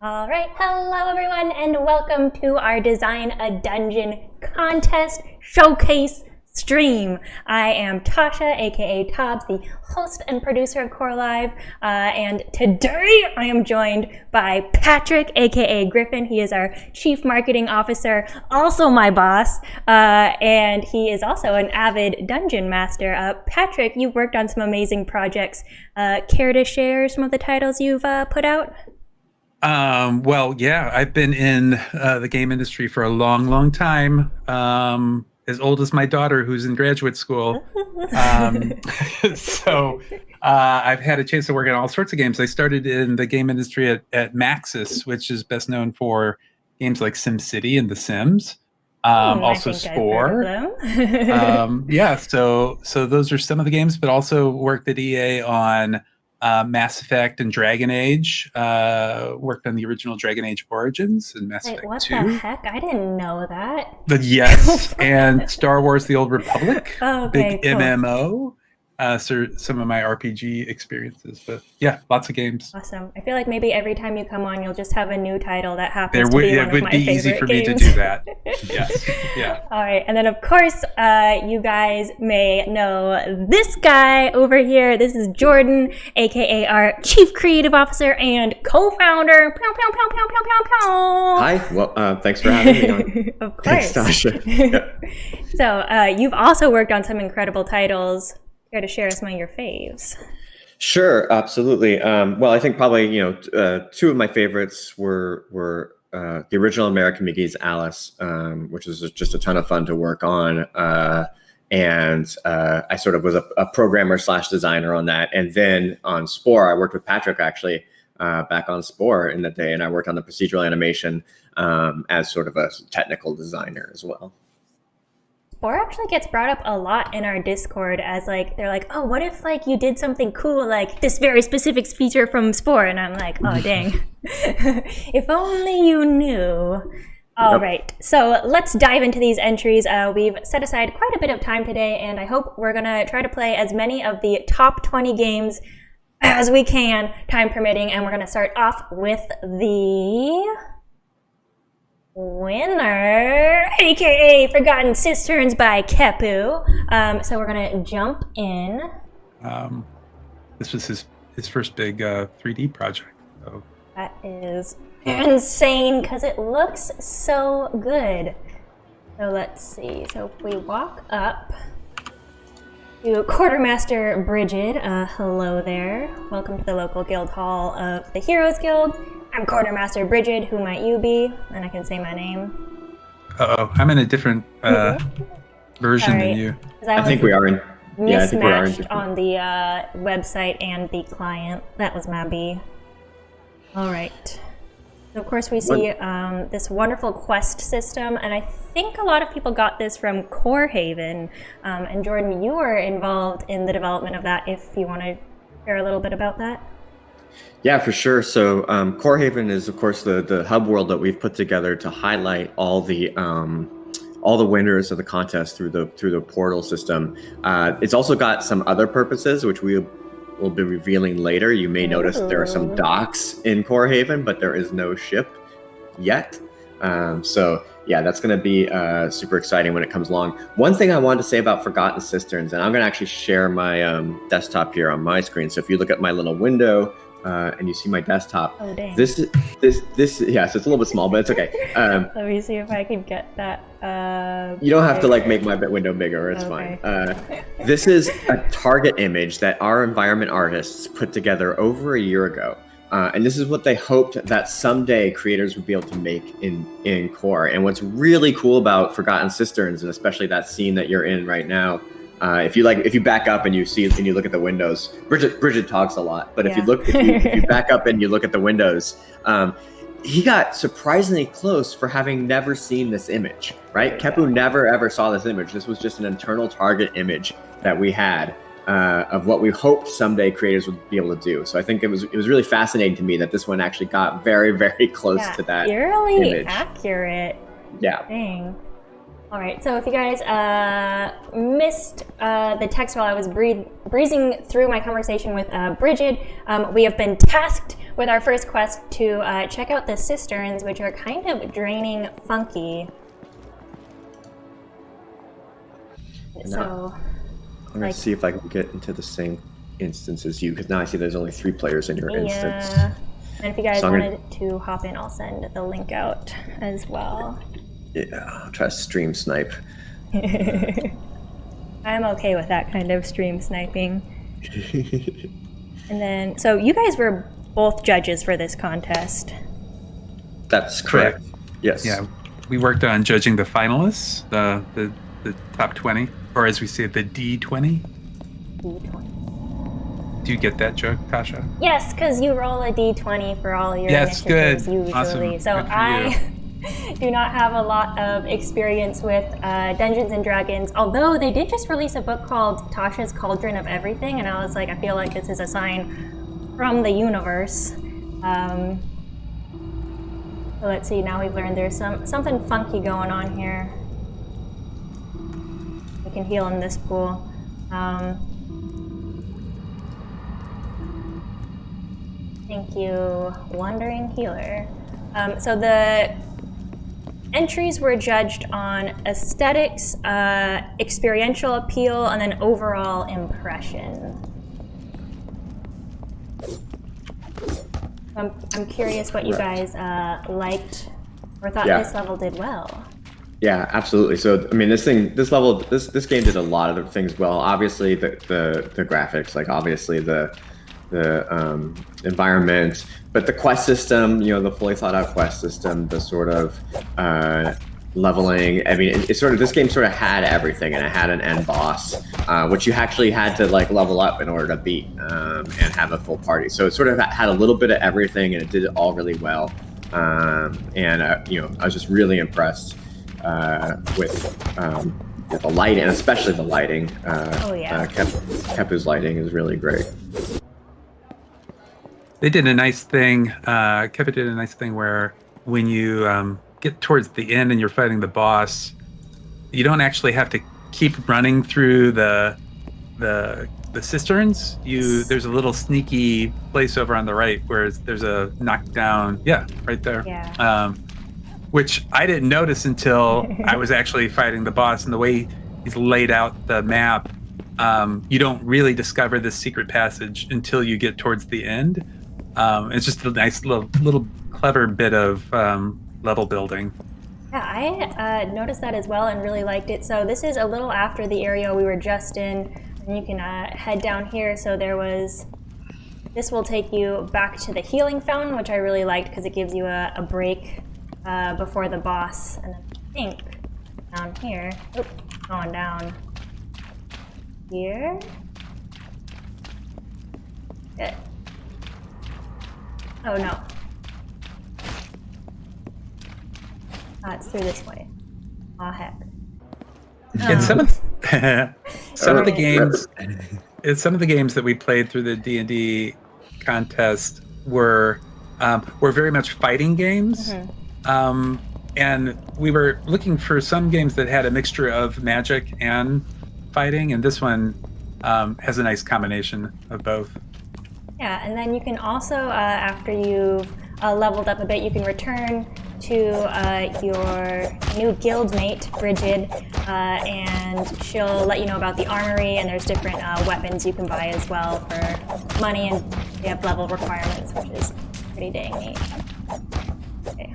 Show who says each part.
Speaker 1: All right, hello everyone, and welcome to our Design a Dungeon contest showcase stream. I am Tasha, aka Tobbs, the host and producer of Core Live, and today I am joined by Patrick, aka Griffin. He is our Chief Marketing Officer, also my boss, and he is also an avid dungeon master. Patrick, you've worked on some amazing projects. Care to share some of the titles you've put out?
Speaker 2: Yeah, I've been in the game industry for a long, long time. As old as my daughter, who's in graduate school. Um, so I've had a chance to work on all sorts of games. I started in the game industry at Maxis, which is best known for games like SimCity and The Sims.
Speaker 1: I
Speaker 2: Also
Speaker 1: think I've heard
Speaker 2: Spore.
Speaker 1: of them.
Speaker 2: So those are some of the games, but also worked at EA on Mass Effect and Dragon Age. Worked on the original Dragon Age Origins and Mass
Speaker 1: Wait,
Speaker 2: Effect
Speaker 1: what
Speaker 2: 2.
Speaker 1: the heck? I didn't know that.
Speaker 2: But yes, and Star Wars: The Old Republic,
Speaker 1: Okay,
Speaker 2: big
Speaker 1: cool.
Speaker 2: MMO. So some of my RPG experiences, but yeah, lots of games.
Speaker 1: Awesome. I feel like maybe every time you come on, you'll just have a new title that happens
Speaker 2: There
Speaker 1: to
Speaker 2: would
Speaker 1: be
Speaker 2: it
Speaker 1: one of
Speaker 2: would
Speaker 1: my
Speaker 2: be
Speaker 1: favorite
Speaker 2: easy for me to
Speaker 1: games.
Speaker 2: do that. Yes, yeah.
Speaker 1: All right, and then of course, you guys may know this guy over here. This is Jordan, aka our Chief Creative Officer and co-founder. Pew, pew, pew, pew, pew, pew, pew.
Speaker 3: Hi. Well, thanks for having me on.
Speaker 1: Of course.
Speaker 3: Thanks, Tasha.
Speaker 1: So you've also worked on some incredible titles. Care to share some of your faves?
Speaker 3: Sure, absolutely. I think probably two of my favorites were the original American McGee's Alice, which was just a ton of fun to work on, and I sort of was a programmer / designer on that. And then on Spore, I worked with Patrick actually back on Spore in the day, and I worked on the procedural animation as sort of a technical designer as well.
Speaker 1: Spore actually gets brought up a lot in our Discord as they're like, oh, what if you did something cool like this very specific feature from Spore? And I'm like, oh dang. If only you knew. All right, so let's dive into these entries. We've set aside quite a bit of time today, and I hope we're gonna try to play as many of the top 20 games as we can, time permitting, and we're gonna start off with the winner, aka Forgotten Cisterns by Kepu. So we're gonna jump in.
Speaker 2: This was his first big 3D project. So.
Speaker 1: That is insane because it looks so good. So let's see. So if we walk up to Quartermaster Bridget, hello there. Welcome to the local guild hall of the Heroes Guild. I'm Quartermaster Bridget, who might you be? And I can say my name.
Speaker 2: Uh-oh, I'm in a different version than you.
Speaker 3: I think we are in. Yeah, I think we are in.
Speaker 1: Mismatched on the website and the client. That was my B. All right. So of course we see this wonderful quest system, and I think a lot of people got this from Core Haven. And Jordan, you were involved in the development of that. If you want to share a little bit about that.
Speaker 3: Yeah, for sure. So Core Haven is, of course, the hub world that we've put together to highlight all the winners of the contest through the portal system. It's also got some other purposes, which we will be revealing later. You may notice there are some docks in Core Haven, but there is no ship yet. So yeah, that's going to be super exciting when it comes along. One thing I wanted to say about Forgotten Cisterns, and I'm going to actually share my desktop here on my screen. So if you look at my little window, and you see my desktop.
Speaker 1: Oh, dang.
Speaker 3: This, yeah, so it's a little bit small, but it's okay.
Speaker 1: Let me see if I can get that.
Speaker 3: You don't have to make my window bigger, it's fine. This is a target image that our environment artists put together over a year ago. And this is what they hoped that someday creators would be able to make in Core. And what's really cool about Forgotten Cisterns, and especially that scene that you're in right now, if you back up and you look at the windows, Bridget talks a lot, but if you back up and you look at the windows, he got surprisingly close for having never seen this image, right? Kepu never ever saw this image. This was just an internal target image that we had of what we hoped someday creators would be able to do. So I think it was really fascinating to me that this one actually got very, very close to that
Speaker 1: eerily
Speaker 3: image.
Speaker 1: Accurate.
Speaker 3: Yeah.
Speaker 1: Dang. All right, so if you guys missed the text while I was breezing through my conversation with Bridget, we have been tasked with our first quest to check out the cisterns, which are kind of draining funky. So
Speaker 3: I'm going to see if I can get into the same instance as you, because now I see there's only 3 players in your instance.
Speaker 1: Yeah, and if you guys wanted to hop in, I'll send the link out as well.
Speaker 3: Yeah, I'll try to stream snipe.
Speaker 1: I'm okay with that kind of stream sniping. And then, so you guys were both judges for this contest.
Speaker 3: That's correct. Yes.
Speaker 2: Yeah, we worked on judging the finalists, the top 20, or as we say, the D20.
Speaker 1: D20.
Speaker 2: Do you get that joke, Tasha?
Speaker 1: Yes, because you roll a D20 for all your
Speaker 2: initiatives
Speaker 1: good. Usually.
Speaker 2: Awesome.
Speaker 1: So I do not have a lot of experience with Dungeons and Dragons, although they did just release a book called Tasha's Cauldron of Everything, and I was like, I feel like this is a sign from the universe. So let's see, now we've learned there's something funky going on here. We can heal in this pool. Thank you, Wandering Healer. So the entries were judged on aesthetics, experiential appeal, and then overall impression. I'm curious what you guys liked or thought this level did well.
Speaker 3: Yeah, absolutely. So, I mean, this game did a lot of the things well. Obviously, the graphics, like obviously the environment, but the quest system, the fully thought out quest system, the sort of leveling. I mean, this game sort of had everything, and it had an end boss, which you actually had to like level up in order to beat and have a full party. So it sort of had a little bit of everything, and it did it all really well. And I was just really impressed with the lighting, and especially the lighting. Kepu's lighting is really great.
Speaker 2: They did a nice thing. Kepa did a nice thing where when you get towards the end and you're fighting the boss, you don't actually have to keep running through the cisterns. There's a little sneaky place over on the right where there's a knockdown. Yeah, right there.
Speaker 1: Yeah.
Speaker 2: Which I didn't notice until I was actually fighting the boss, and the way he's laid out the map, you don't really discover this secret passage until you get towards the end. It's just a nice little clever bit of level building.
Speaker 1: Yeah, I noticed that as well and really liked it. So this is a little after the area we were just in, and you can head down here. So this will take you back to the healing fountain, which I really liked because it gives you a break before the boss. And then I think down here, going down here. Good. Oh no. It's through this way. Aw, heck.
Speaker 2: And some of the games that we played through the D&D contest were very much fighting games. Mm-hmm. And we were looking for some games that had a mixture of magic and fighting, and this one has a nice combination of both.
Speaker 1: Yeah, and then you can also, after you've leveled up a bit, you can return to your new guildmate, Bridget, and she'll let you know about the armory, and there's different weapons you can buy as well for money, and they have level requirements, which is pretty dang neat. Okay.